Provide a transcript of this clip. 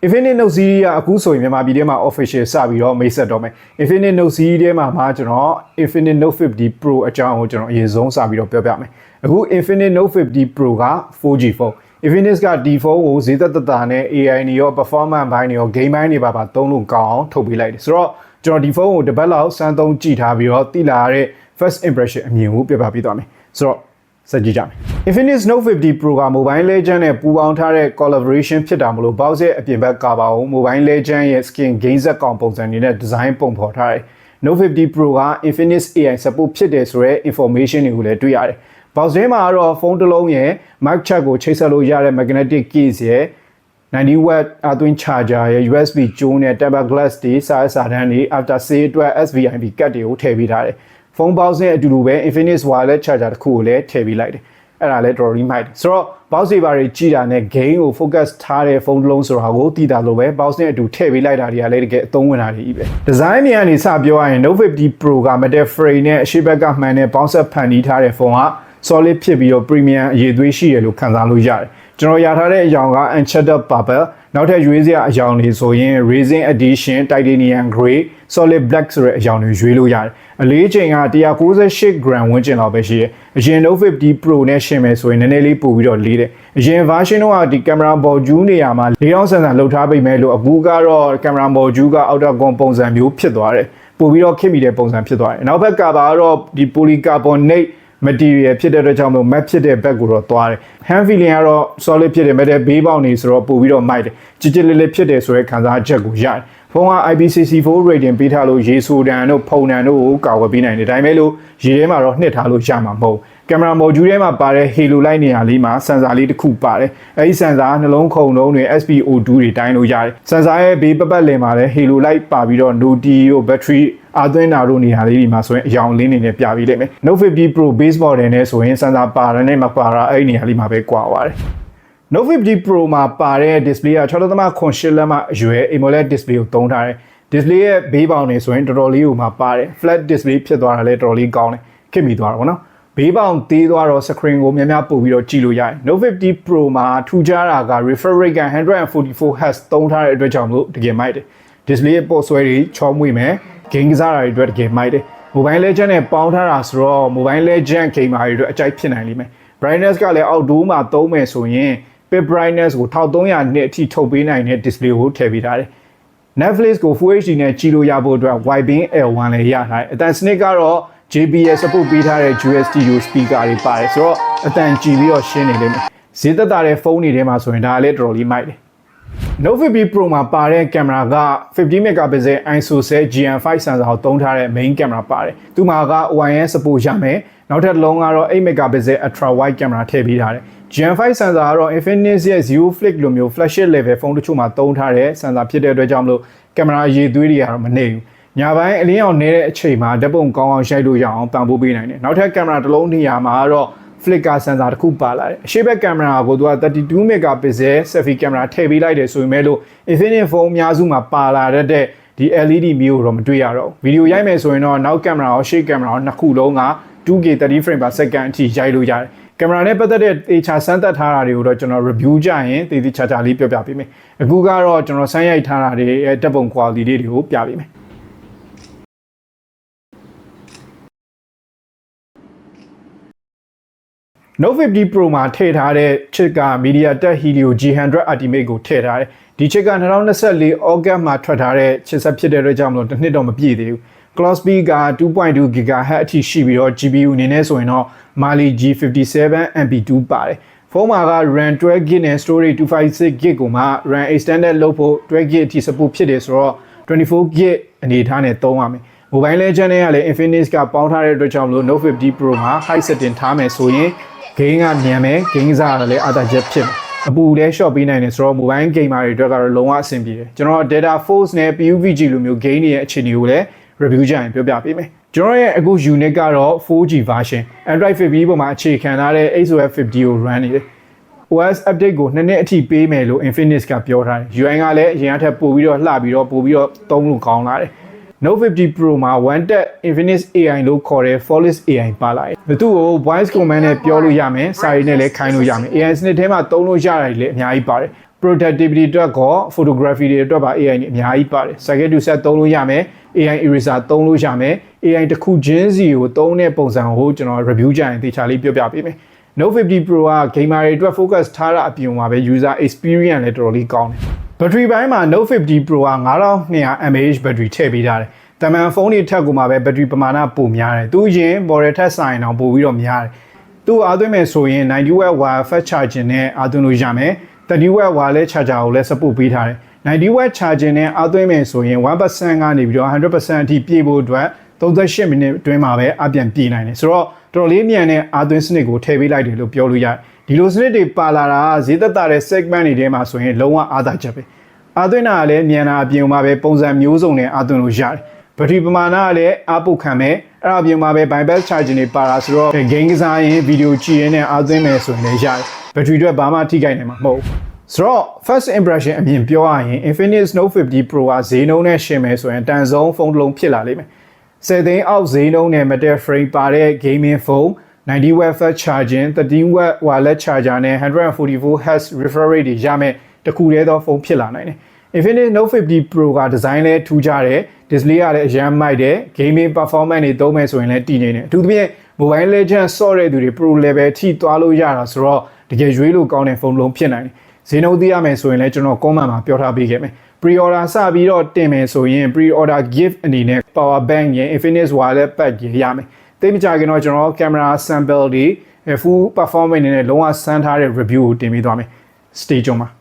Infinix Note series အခုဆိုရင်မြန်မာပြည်ထဲမှာ official စပြီးတော့မိတ်ဆက်တော့မယ် Infinix Note series ထဲမှာကျွန်တော် Infinix Note 50 Pro အကြောင်းကိုကျွန်တော်အရင်ဆုံးစပြီးတော့ပြောပြမယ်အခု Infinix Note 50 Pro က 4G phone Infinix ကဒီဖုန်းကိုဈေးသက်သက်သာနဲ့ AI တွေရော performance ဘိုင်းတွေရော game ဘိုင်းတွေပါသုံးလို့ကောင်းအောင်ထုတ်ပေးလိုက်တယ်ဆိုတော့ကျွန်တော်ဒီဖုန်းကိုတစ်ပတ်လောက်စမ်းသုံးကြည့်ထားပြီးတော့တိလာရတဲ့ first impression အမြင်ကိုပြပြပေးသွားမယ်ဆိုတော့စကြည့်ကြမယ် Infinix Note 50 Pro က Mobile Legends နဲ့ပူးပေါင်းထားတဲ့ collaboration ဖြစ်တာမလို့ box ရဲ့အပြင်ဘက်ကပါအောင် Mobile Legends ရဲ့ skin game set ကောင်ပုံစံတွေနဲ့ design ပုံဖော်ထားတယ် Note 50 Pro က Infinix AI support ဖြစ်တယ်ဆိုတဲ့ information တွေကိုလည်းတွေ့ရတယ် box ထဲမှာတော့ဖုန်းတစ်လုံးရဲ့ mic jack ကိုချိတ်ဆက်လို့ရတဲ့ magnetic case ရဲ့ 90W အသွင် charger ရဲ့ USB ကျိုးနဲ့ tempered glass တွေစာတန်းတွေ after sale အတွက် SVIP ကတ်တွေကိုထည့်ပေးထားတယ်ဖုန်း box နဲ့အတူတူပဲ Infinix wireless charger တစ်ခုကိုလည်းထည့်ပေးလိုက်တယ်အဲ့ဒါလည်းတော်တော်ကြီးမိုက်တယ်ဆိုတော့ box တွေပါကြည့်တာနဲ့ game ကို focus ထားတဲ့ဖုန်းတစ်လုံးဆိုတာကိုသိတာလို့ပဲ box နဲ့အတူထည့်ပေးလိုက်တာတွေကလည်းတကယ်အသုံးဝင်တာတွေကြီးပဲ design တွေကနေစပြောရရင် Note 50 Pro က metal frame နဲ့အရှိဘက်ကမှန်တဲ့ bounce ဖန်တီးထားတဲ့ဖုန်းက solid ဖြစ်ပြီးတော့ premium အရေးသွေးရှိရလို့ခံစားလို့ရတယ်ကျွန်တော်ရထားတဲ့အကြောင်းက Enchanted Purple နောက်ထပ်ရွေးစရာအကြောင်းတွေဆိုရင် Racing Edition Titanium Grey Solid Black ဆိုတဲ့အကြောင်းတွေရွေးလို့ရတယ်အလေးချိန်က 198 gram ဝန်းကျင်လောက်ပဲရှိတယ်အရင် Note 50 Pro နဲ့ရှင်မယ်ဆိုရင်နည်းနည်းလေးပို့ပြီးတော့လေးတယ်အရင် version တော့ဒီ camera module နေရာမှာ4000ဆန်ဆန်လှုပ်ထားပေးမယ်လို့အခုကတော့ camera module က outer cone ပုံစံမျိုးဖြစ်သွားတယ်ပို့ပြီးတော့ခက်မိတဲ့ပုံစံဖြစ်သွားတယ်နောက်ဘက်ကပါတော့ဒီ polycarbonate material ဖြစ်တဲ့အတွက်ကြောင့်မလို့ matte ဖြစ်တဲ့ဘက်ကိုတော့သွားတယ် hand feeling ကတော့ solid ဖြစ်တယ် metal ဘေးပေါက်နေဆိုတော့ပို့ပြီးတော့မိုက်တယ်ကြည်ကြည်လေးလေးဖြစ်တယ်ဆိုတဲ့ခံစားချက်ကိုရတယ်ဖုန်းက IP64 rating ပေးထားလို့ရေဆိုတန်တို့ဖုန်တန်တို့ကိုကာကွယ်ပေးနိုင်တယ်ဒါပေမဲ့လို့ရေထဲမှာတော့နှစ်ထားလို့ရမှာမဟုတ်ကင်မရာ module ထဲမှာပါတဲ့ halo light နေရာလေးမှာ sensor လေးတစ်ခုပါတယ်အဲဒီ sensor နှလုံးခုန်လုံးတွေ SPO2 တွေတိုင်းလို့ရတယ် sensor ရဲ့ဘေးပတ်လည်မှာလည်း halo light ပါပြီးတော့ noti တို့ battery အသွင်းတာတို့နေရာလေးတွေမှာဆိုရင်အယောင်လင်းနေနဲ့ပြပြီးလိမ့်မယ် Note 50 Pro base model နဲ့ဆိုရင် sensor ပါတယ်နဲ့မပါတာအဲ့ဒီနေရာလေးမှာပဲကွာသွားတယ်Note 50 Pro မှာပါတဲ့ display က 6.8 လက်မအရွယ် AMOLED display ကိုသုံးထားတယ် display ရဲ့ဘေးပေါင်နေဆိုရင်တော်တော်လေးကိုမှပါတယ် flat display ဖြစ်သွားတာလည်းတော်တော်လေးကောင်းတယ်ခင်မိသွားတာပေါ့နော်ဘေးပေါင်သေးသွားတော့ screen ကိုများများပို့ပြီးတော့ကြည့်လို့ရတယ် Note 50 Pro မှာထူးခြားတာက refresh rate က 144Hz သုံးထားတဲ့အတွက်ကြောင့်မလို့တကယ်မိုက်တယ် display ရဲ့ပေါ်ဆွဲတွေချောမွေ့မယ် game ကစားတာတွေအတွက်တကယ်မိုက်တယ် Mobile Legends နဲ့ပေါင်းထားတာဆိုတော့ Mobile Legends gamer တွေအတွက်အကြိုက်ဖြစ်နိုင်လိမ့်မယ် brightness ကလည်း outdoor မှာသုံးမယ်ဆိုရင် pip brightness ကို1300 nit အထိထုတ်ပေးနိုင်တဲ့ display ကိုထည့်ပေးထားတယ် Netflix ကို Full HD နဲ့ကြည့်လို့ရဖို့အတွက် Wideband L1 လည်းရထားတယ်အတန်စနစ်ကတော့ JBL support ပေးထားတဲ့ dual stereo speaker တွေပါတယ်ဆိုတော့အတန်ကြည့်ပြီးတော့ရှင်းနေလိမ့်မယ်ဈေးသက်သာတဲ့ဖုန်းတွေထဲမှာဆိုရင်ဒါလည်းတော်တော်လေးမိုက်တယ်Note 50 Pro မှာပါတဲ့ကင်မရာက 50 megapixel ISO GM5 sensor ကိုသုံးထားတဲ့ main camera ပါတယ်။သူမှာက OIS support ရမယ်။နောက်ထပ်တစ်လုံးကတော့ 8 megapixel ultra wide camera ထည့်ပေးထားတယ်။ GM5 sensor ကတော့ Infinix ရဲ့ Zero Flick လိုမျိုး flagship level ဖုန်းတချို့မှာသုံးထားတဲ့ sensor ဖြစ်တဲ့အတွက်ကြောင့်မလို့ကင်မရာအရေးသွေးတွေကတော့မနေဘူး။ညပိုင်းအလင်းရောင်နေတဲ့အချိန်မှာဓာတ်ပုံကောင်းအောင်ရိုက်လို့ရအောင်ပံ့ပိုးပေးနိုင်တယ်။နောက်ထပ်ကင်မရာတစ်လုံးနေရာမှာကတော့flicker sensor တစ်ခုပါလာတယ်အရှိဘက်ကင်မရာကိုသူက32 megapixel selfie camera ထည့်ပေးလိုက်တယ်ဆိုပေမဲ့လို့ Infinix ဖုန်းအများစုမှာပါလာတဲ့ဒီ LED မျိုးတော့မတွေ့ရတော့ဗီဒီယိုရိုက်မယ်ဆိုရင်တော့နောက်ကင်မရာရောရှေ့ကင်မရာရောနှစ်ခုလုံးက 2K 30 frame per second အထိရိုက်လို့ရတယ်ကင်မရာနဲ့ပတ်သက်တဲ့တေချာစမ်းသပ်ထားတာတွေကိုတော့ကျွန်တော် review ကြရင်တေချာလေးပြောပြပေးမယ်အခုကတော့ကျွန်တော်စမ်းရိုက်ထားတာတွေရဲ့ဓာတ်ပုံ quality တွေကိုပြပေးမယ်Note 50 Pro မှာထည့်ထားတဲ့ချစ်က MediaTek Helio G100 Ultimate ကိုထည့်ထားတယ်ဒီချစ်က2024 August မှာထွက်ထားတဲ့ချစ်ဆက်ဖြစ်တဲ့အတွက်ကြောင့်မလို့တစ်နှစ်တော့မပြည့်သေးဘူး Clock speed က 2.2 GHz အထိရှိပြီးတော့ GPU အနေနဲ့ဆိုရင်တော့ Mali G57 MP2 ပါတယ်ဖုန်းမှာက RAM 12GB နဲ့ storage 256GB ကိုမှ RAM extended လုပ်ဖို့ 12GB အထိ support ဖြစ်တယ်ဆိုတော့ 24GB အနေထားနဲ့သုံးရမယ်Mobile Legends နဲ့ကလည်း Infinix ကပေါင်းထားတဲ့အတွက်ကြောင့်မလို့ Note 50 Pro မှာ high setting ထားမယ်ဆိုရင်game ကမြန်မယ် game စားရလည်းအတားချက်ဖြစ်မယ်အပူလည်း short ပေးနိုင်တယ်ဆိုတော့ mobile gamer တွေအတွက်ကတော့လုံးဝအဆင်ပြေတယ်ကျွန်တော် Data Force နဲ့ PUBG လိုမျိုး game တွေရဲ့အခြေအနေကိုလည်း review ကြရင်ပြောပြပေးမယ်ကျွန်တော်ရဲ့အခု unit ကတော့ 4G version Android 50 ပေါ်မှာအခြေခံထားတဲ့ 8OS 50 ကို run နေတယ် OS update ကို2နှစ်အထိပေးမယ်လို့ Infinix ကပြောထားတယ် UI ကလည်းအရင်အထက်ပို့ပြီးတော့လှပြီးတော့ပို့ပြီးတော့သုံးလို့ကောင်းလာတယ် Note 50 Pro မှာ one tap Infinix AI လို့ခေါ်တဲ့ Flawless AI ပါလာတယ်။သူ့ကို voice command နဲ့ပြောလို့ရမယ်၊စာရေးနဲ့လည်းခိုင်းလို့ရမယ်။ AI စနစ်ထဲမှာသုံးလို့ရတာတွေလည်းအများကြီးပါတယ်။ productivity အတွက်ကော photography တွေအတွက်ပါ AI နဲ့အများကြီးပါတယ် Circuit to set သုံးလို့ရမယ် AI eraser သုံးလို့ရမယ် AI တစ်ခုချင်းစီကိုသုံးတဲ့ပုံစံကိုကျွန်တော် review ကြရင်သေချာလေးပြောပြပေးမယ် Note 50 Pro က gamer တွေအတွက် focus ထားတာအပြင်မှာပဲ user experience လည်းတော်တော်လေးကောင်းတယ် battery ဘိုင်းမှာ Note 50 Pro က 5200 mAh battery ထည့်ပေးထားတယ်တမန်ဖုန်းတွေထက်ကိုမှပဲ battery ပမာဏပိုများတယ်သူရင် model ထက်ဆိုင်အောင်ပိုပြီးတော့များတယ်သူအားသွင်းမယ်ဆိုရင် 90W wire fast charging နဲ့အားသွင်းလို့ရမယ် 30W wireless charger ကိုလည်း support ပေးထားတယ် 90W charging နဲ့အားသွင်းမယ်ဆိုရင် 1% ကနေပြီးတော့ 100% အထိပြည့်ဖို့အတွက်38မိနစ်အတွင်းမှာပဲအပြန်ပြည့်နိုင်တယ်ဆိုတော့တော်တော်လေးမြန်တဲ့အားသွင်းစနစ်ကိုထည့်ပေးလိုက်တယ်လို့ပြောလို့ရတယ်ဒီလိုစနစ်တွေပါလာတာဈေးသက်သာတဲ့ segment တွေထဲမှာဆိုရင်လုံးဝအားသာချက်ပဲအားသွင်းတာကလည်းမြန်တာအပြင်မှာပဲပုံစံမျိုးစုံနဲ့အားသွင်းလို့ရတယ်ဘက်ထရီပမာဏကလည်းအားပုတ်ခံမယ်အဲ့အပြင်မှာပဲ bypass charging တွေပါလာဆိုတော့ game ကစားရင်ဗီဒီယိုကြည့်ရင်လည်းအားသွင်းမယ်ဆိုရင်လည်းရတယ်ဘက်ထရီအတွက်ဘာမှထိခိုက်နိုင်မှာမဟုတ်ဆိုတော့ first impression အမြင်ပြောရရင် Infinix Note 50 Pro ကဈေးနှုန်းနဲ့ရှင်မယ်ဆိုရင်တန်ဆုံးဖုန်းတစ်လုံးဖြစ်လာလိမ့်မယ်10သိန်းအောက်ဈေးနှုန်းနဲ့ metal frame ပါတဲ့ gaming phone 90W fast charging 13W wireless charger နဲ့ 144Hz refresh rate တွေရမယ်တခုတည်းသောဖုန်းဖြစ်လာနိုင်တယ် Infinix Note 50 Pro က design လဲထူးခြားတယ် display ကလည်းအရန်မိုက်တယ် gaming performance တွေသုံးမယ်ဆိုရင်လည်းတည်နေတယ်အထူးသဖြင့် mobile legend ဆော့တဲ့သူတွေ pro level ထိသွားလို့ရတာဆိုတော့တကယ်ရွေးလို့ကောင်းတဲ့ဖုန်းလုံးဖြစ်နိုင်တယ်ဈေးနှုန်းသိရမယ်ဆိုရင်လည်းကျွန်တော် comment မှာပြောထားပေးခဲ့မယ် pre-order စပြီးတော့တင်မယ်ဆိုရင် pre-order gift အနေနဲ့ power bank ရယ် Infinix wireless pad ရယ်ရမယ်သိမကြခင်တော့ကျွန်တော် camera sample တွေ full performance နဲ့လုံးဝစမ်းထားတဲ့ review ကိုတင်ပေးသွားမယ် stay tuned ပါ